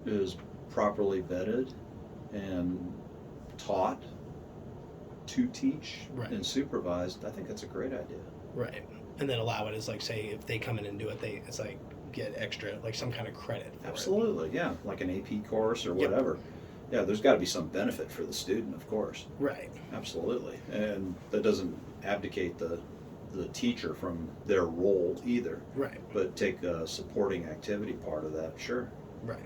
is properly vetted and taught to teach Right. and supervised, I think that's a great idea. Right. And then allow it as like, say, if they come in and do it, it's like get extra, like some kind of credit for Absolutely, yeah, like an AP course or Yep. whatever. Yeah, there's got to be some benefit for the student, of course. it. Right. Absolutely, and that doesn't abdicate the teacher from their role either. Right. But take a supporting activity part of that, sure. Right.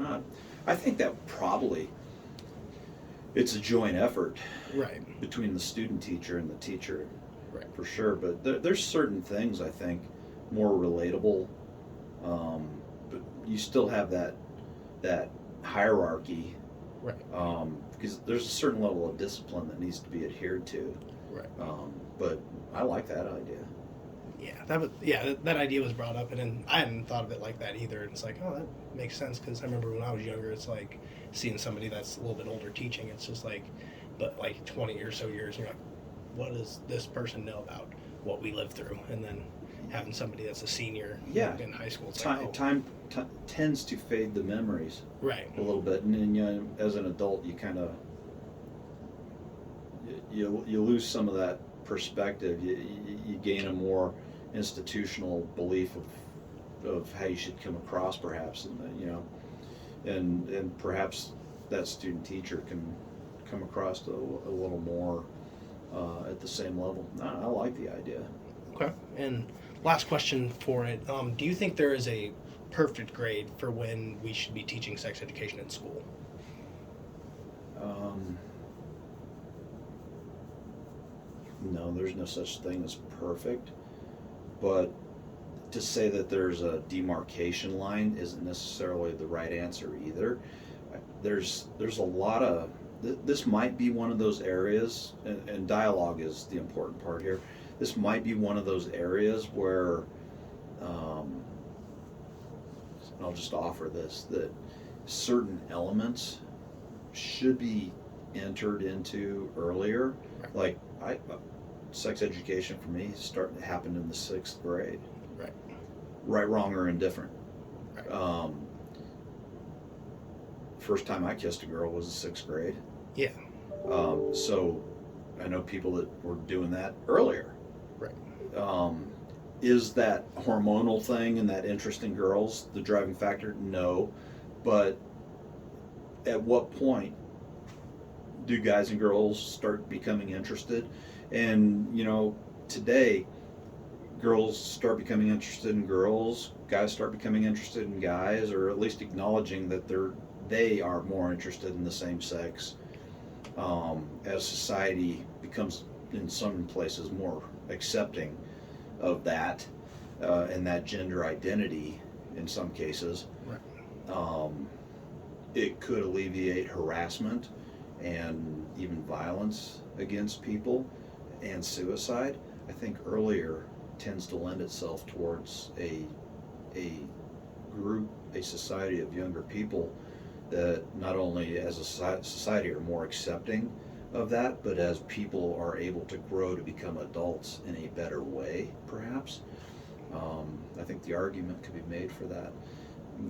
I think that probably it's a joint effort Right. between the student teacher and the teacher, Right. for sure. But there's certain things I think more relatable. But you still have that hierarchy, Right. because there's a certain level of discipline that needs to be adhered to. Right. But I like that idea. Yeah, that idea was brought up, and then I hadn't thought of it like that either. And it's like, oh, that makes sense because I remember when I was younger, it's like seeing somebody that's a little bit older teaching. It's just like, but like 20 or so years, and you're like, what does this person know about what we lived through? And then having somebody that's a senior Yeah. in high school, it's Time, like, oh, time tends to fade the memories right, a little bit, and then as an adult, you kind of you lose some of that perspective. You gain a more institutional belief of how you should come across, perhaps, and perhaps that student teacher can come across a little more at the same level. I like the idea. okay. And last question for it: do you think there is a perfect grade for when we should be teaching sex education in school? No, there's no such thing as perfect, but to say that there's a demarcation line isn't necessarily the right answer either. There's a lot of this might be one of those areas, and dialogue is the important part here. This might be one of those areas where, I'll just offer this, that certain elements should be entered into earlier. Right. Like sex education for me happened in the 6th grade. Right. Right, wrong, or indifferent. Right. First time I kissed a girl was the 6th grade. Yeah. So I know people that were doing that earlier. Right. Is that hormonal thing and that interest in girls the driving factor? No. But at what point do guys and girls start becoming interested? And, today, girls start becoming interested in girls, guys start becoming interested in guys, or at least acknowledging that they are more interested in the same sex. As society becomes, in some places, more accepting of that and that gender identity in some cases, Right. it could alleviate harassment and even violence against people and suicide. I think earlier tends to lend itself towards a group, a society of younger people that not only as a society are more accepting of that, but as people are able to grow to become adults in a better way, perhaps. I think the argument could be made for that.